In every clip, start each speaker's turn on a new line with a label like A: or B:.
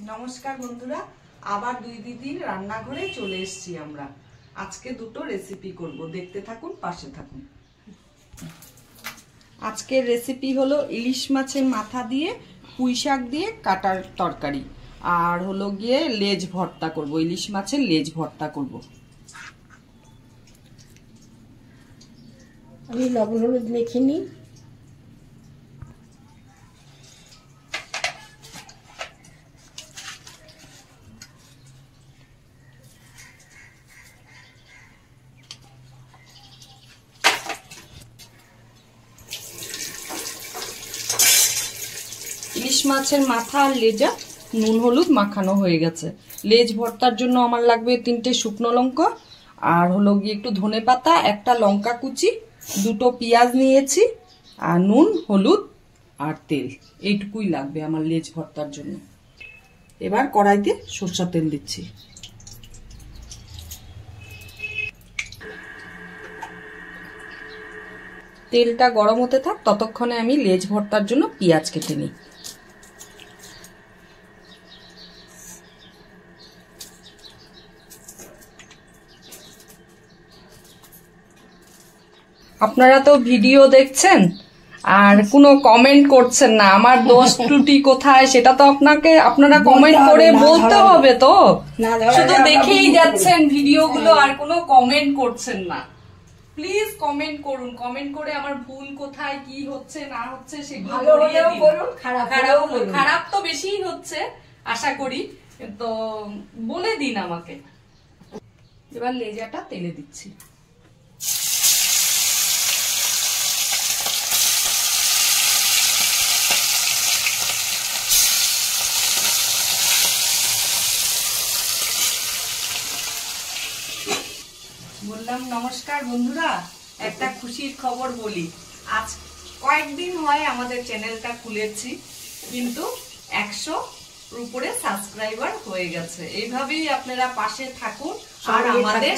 A: নমস্কার বন্ধুরা, আবার 2 দিন রান্নাঘরে চলে এসেছি আমরা। আজকে দুটো রেসিপি করব, দেখতে থাকুন, পাশে থাকুন। আজকের রেসিপি হলো ইলিশ মাছের মাথা দিয়ে পুঁই শাক দিয়ে কাটার তরকারি, আর হলো গিয়ে লেজ ভর্তা করব, ইলিশ মাছের লেজ ভর্তা করব।
B: আমি লবণ হলুদ মেখে নিই।
A: ইলিশ মাছের মাথা আর লেজা নুন হলুদ মাখানো হয়ে গেছে। লেজ ভর্তার জন্য আমার লাগবে 3টে শুকনো লঙ্কা, আর হলো গিয়ে একটু ধনে পাতা, একটা লঙ্কা কুচি, 2টো পেঁয়াজ নিয়েছি, আর নুন হলুদ আর তেল, এইটুকুই লাগবে আমার লেজ ভর্তার জন্য। এবার কড়াইতে সরষের তেল দিচ্ছি। তেলটা গরম হতে থাক, ততক্ষণে আমি লেজ ভর্তার জন্য পেঁয়াজ কেটে নিই। আপনারা তো ভিডিও দেখছেন আর কোনো কমেন্ট করছেন না, আমার দোষ ত্রুটি কোথায় সেটা তো আপনারা কমেন্ট করে বলতে হবে। তো শুধু দেখেই যাচ্ছেন ভিডিওগুলো আর কোনো কমেন্ট করছেন না। প্লিজ কমেন্ট করুন, কমেন্ট করে আমার ভুল কোথায়, কি হচ্ছে না হচ্ছে সেগুলো বলুন। খারাপ তো বেশিই হচ্ছে আশা করি, তো বলে দিন আমাকে। এবার লেজাটা তেলে দিচ্ছি। বললাম নমস্কার বন্ধুরা, একটা খুশির খবর বলি। আজ কয়েকদিন হয় আমাদের চ্যানেলটা খুলেছি, কিন্তু 100 উপরে সাবস্ক্রাইবার হয়ে গেছে। এইভাবেই আপনারা পাশে থাকুন আর আমাদের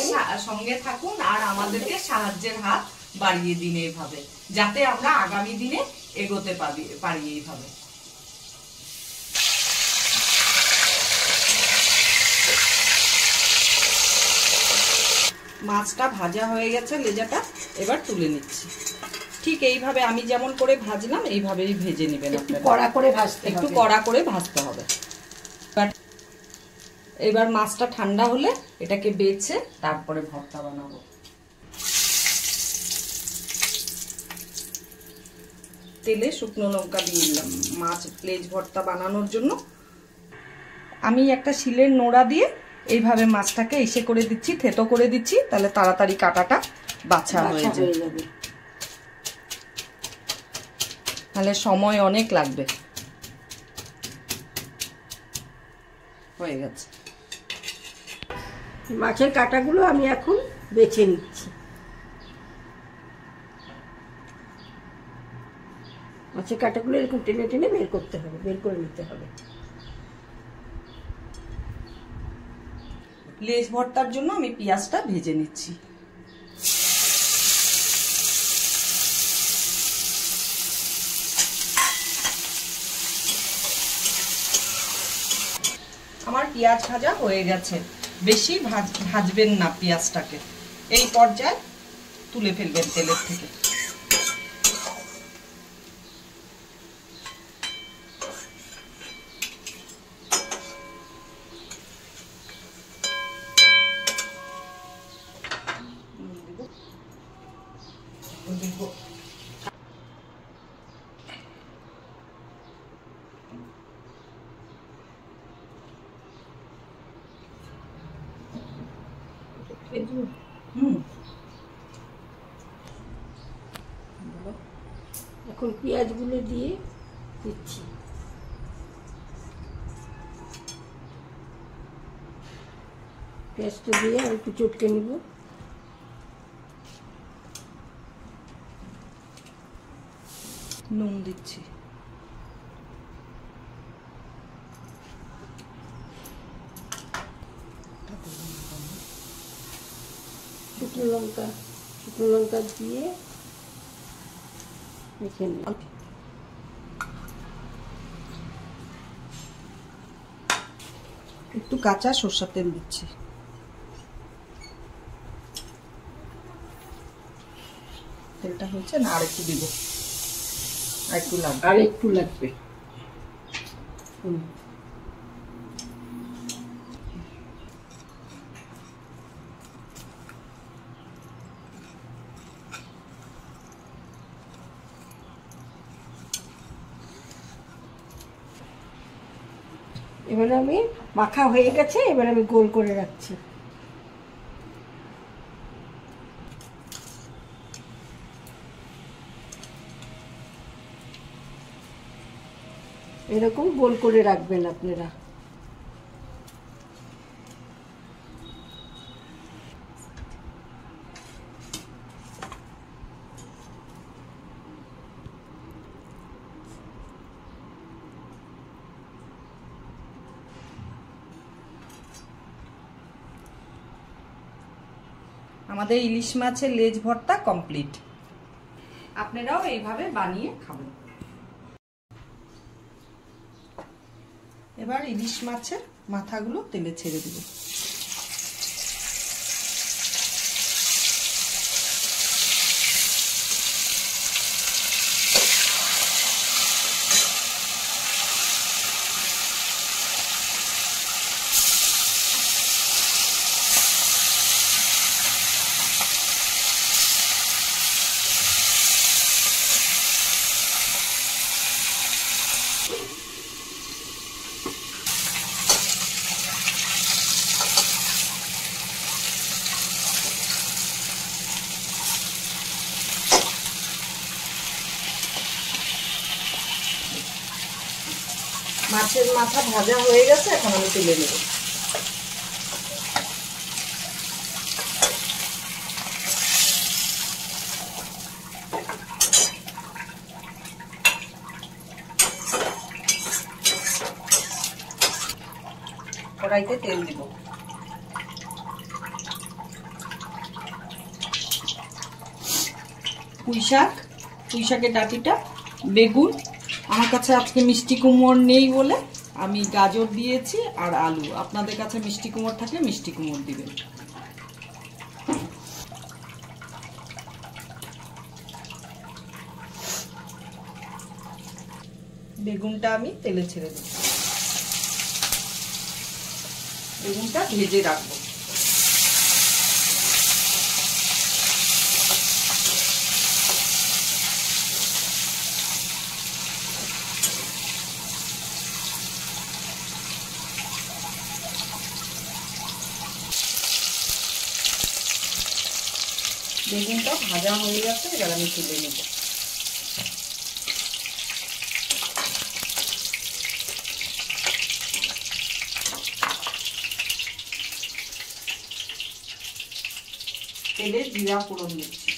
A: সঙ্গে থাকুন, আর আমাদেরকে সাহায্যের হাত বাড়িয়ে দিন এইভাবে, যাতে আমরা আগামী দিনে এগোতে পারি এইভাবে। মাছটা ভাজা হয়ে গেছে, লেজাটা এবার তুলে নিচ্ছি। ঠিক এইভাবে আমি যেমন করে ভাজলাম এইভাবেই ভেজে নেবেন আপনারা।
B: কড়া করে ভাজতে হবে,
A: একটু কড়া করে ভাজতে হবে। এবার মাছটা ঠান্ডা হলে এটাকে বেছে তারপরে ভর্তা বানাবো। তেলে শুকনো লঙ্কা দিয়ে দিলাম মাছ লেজ ভর্তা বানানোর জন্য। আমি একটা শিলের নোড়া দিয়ে এইভাবে মাছটাকে এসে করে দিচ্ছি, থেতো করে দিচ্ছি, তাহলে তাড়াতাড়ি কাটাটা বাছা হয়ে যাবে, তাহলে সময় অনেক লাগবে। হয়ে গেছে।
B: মাছের কাঁটাগুলো আমি এখন বেছে নিচ্ছি। মাছের কাঁটাগুলো এরকম টেনে টেনে বের করতে হবে, বের করে নিতে হবে।
A: লেজ ভর্তার জন্য আমি পেঁয়াজটা ভেজে নিচ্ছি। আমার পেঁয়াজ ভাজা হয়ে গেছে। বেশি ভাজবেন না পেঁয়াজটাকে, এই পর্যায়ে তুলে ফেলবেন তেলের থেকে।
B: এখন পেঁয়াজগুলো দিয়ে দিচ্ছি। পেঁয়াজটা দিয়ে আর একটু চটকে নিব।
A: নুন দিচ্ছি।
B: শুকনো লঙ্কা দিয়ে মেখে নিই। একটু কাঁচা সরষের তেল দিচ্ছি।
A: তেলটা হচ্ছে না, আর একটু দিব, আর একটু লাগবে,
B: আর একটু লাগবে। এবারে আমি মাখা হয়ে গেছে, এবারে আমি গোল করে রাখছি। এরকম গোল করে রাখবেন আপনারা।
A: আমাদের ইলিশ মাছের লেজ ভর্তা কমপ্লিট। আপনারাও এইভাবে বানিয়ে খাবেন। এবার ইলিশ মাছের মাথাগুলো তেলে ছেড়ে দিব। মাছের মাথা ভাজা হয়ে গেছে, এখন আমি তুলে নেব। কড়াইতে তেল দিব। পুঁই শাকের ডাঁটিটা, বেগুন, আমার কাছে আজকে মিষ্টি কুমড় নেই বলে আমি গাজর দিয়েছি আর আলু। আপনাদের কাছে মিষ্টি কুমড় থাকলে মিষ্টি কুমড় দিবেন। বেগুনটা আমি তেলে ছেড়ে দেব। বেগুনটা ভেজে রাখবো। বেগুনটা ভাজা হয়ে গেছে, এবার আমি তুলে নেব। তেলে জিরা ফোড়ন দিচ্ছি।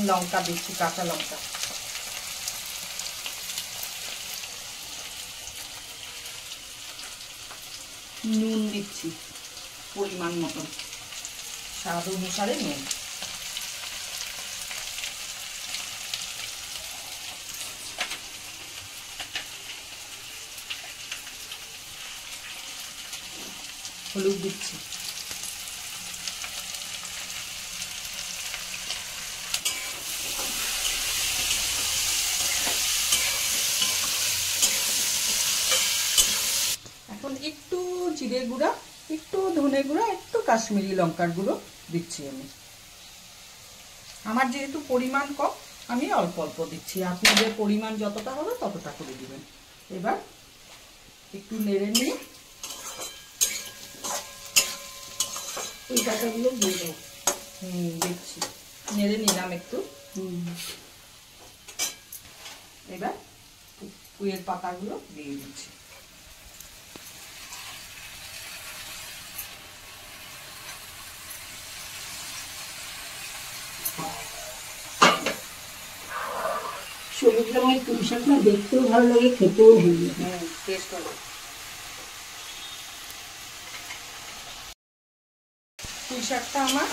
A: লঙ্কা দিচ্ছি, কাঁচা লঙ্কা। নুন দিচ্ছি পরিমাণ মতন, স্বাদ অনুসারে নুন। হলুদ দিচ্ছি। এখন একটু জিরে গুঁড়া, একটু ধনে গুঁড়া, একটু কাশ্মীরি লঙ্কার গুঁড়ো দিচ্ছি আমি। আমার যেহেতু পরিমাণ কম, আমি অল্প অল্প দিচ্ছি। আপনাদের পরিমাণ যতটা হবে ততটা করে দিবেন। এবার একটু নেড়ে নিয়ে
B: এই ডাটাগুলো দিয়ে দেবো।
A: দেখছি, নেড়ে নিলাম একটু। এবার পুঁইয়ের পাতাগুলো দিয়ে দিচ্ছি।
B: সবুজ রঙের পুঁই শাকটা দেখতেও ভালো লাগে, খেতেও ভালো লাগে।
A: টেস্ট হবে। পুঁই শাকটা আমার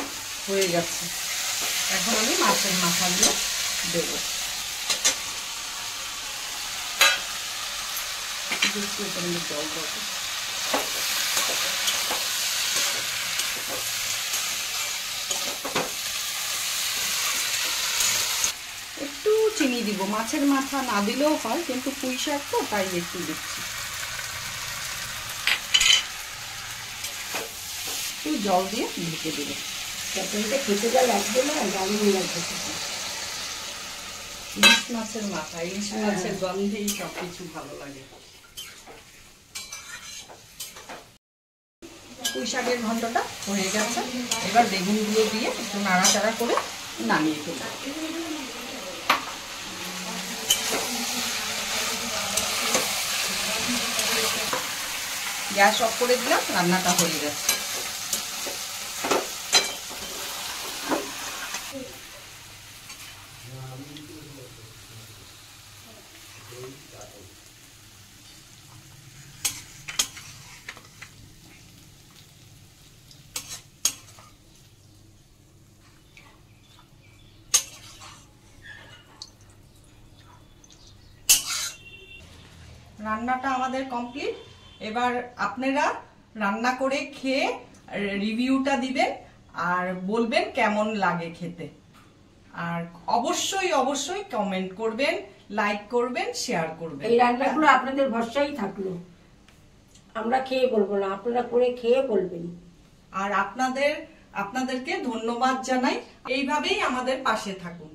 A: হয়ে গেছে, এখন আমি মাছের মাথাগুলো দেবো। জল দেবো। একটু চিনি দিব, মাছের মাথা না দিলেও হয়, কিন্তু পুঁই শাক তো তাই একটু দিচ্ছি। একটু জল দিয়ে ঢেকে দেবো।
B: তরকারিটা খেতে যা লাগবে না, দারুণ লাগবে।
A: ইলিশ মাছের মাথা, ইলিশ মাছের গন্ধেই সবকিছু ভালো লাগে। পুঁই শাকের ঘন্টটা হয়ে গেছে, এবার বেগুনগুলো দিয়ে একটু নাড়াচাড়া করে নামিয়ে ফেলব। গ্যাস অফ করে দিলাম, রান্নাটা হয়ে গেছে। রান্নাটা আমাদের কমপ্লিট। এবার আপনারা রান্না করে খেয়ে রিভিউটা দিবেন আর বলবেন কেমন লাগে খেতে। আর অবশ্যই অবশ্যই কমেন্ট করবেন, লাইক করবেন, শেয়ার করবেন।
B: এই রান্নাগুলো আপনাদের ভরসাই থাকলো, আমরা খেয়ে বলবো না, আপনারা করে খেয়ে বলবেন।
A: আর আপনাদেরকে ধন্যবাদ জানাই, এইভাবেই আমাদের পাশে থাকুন।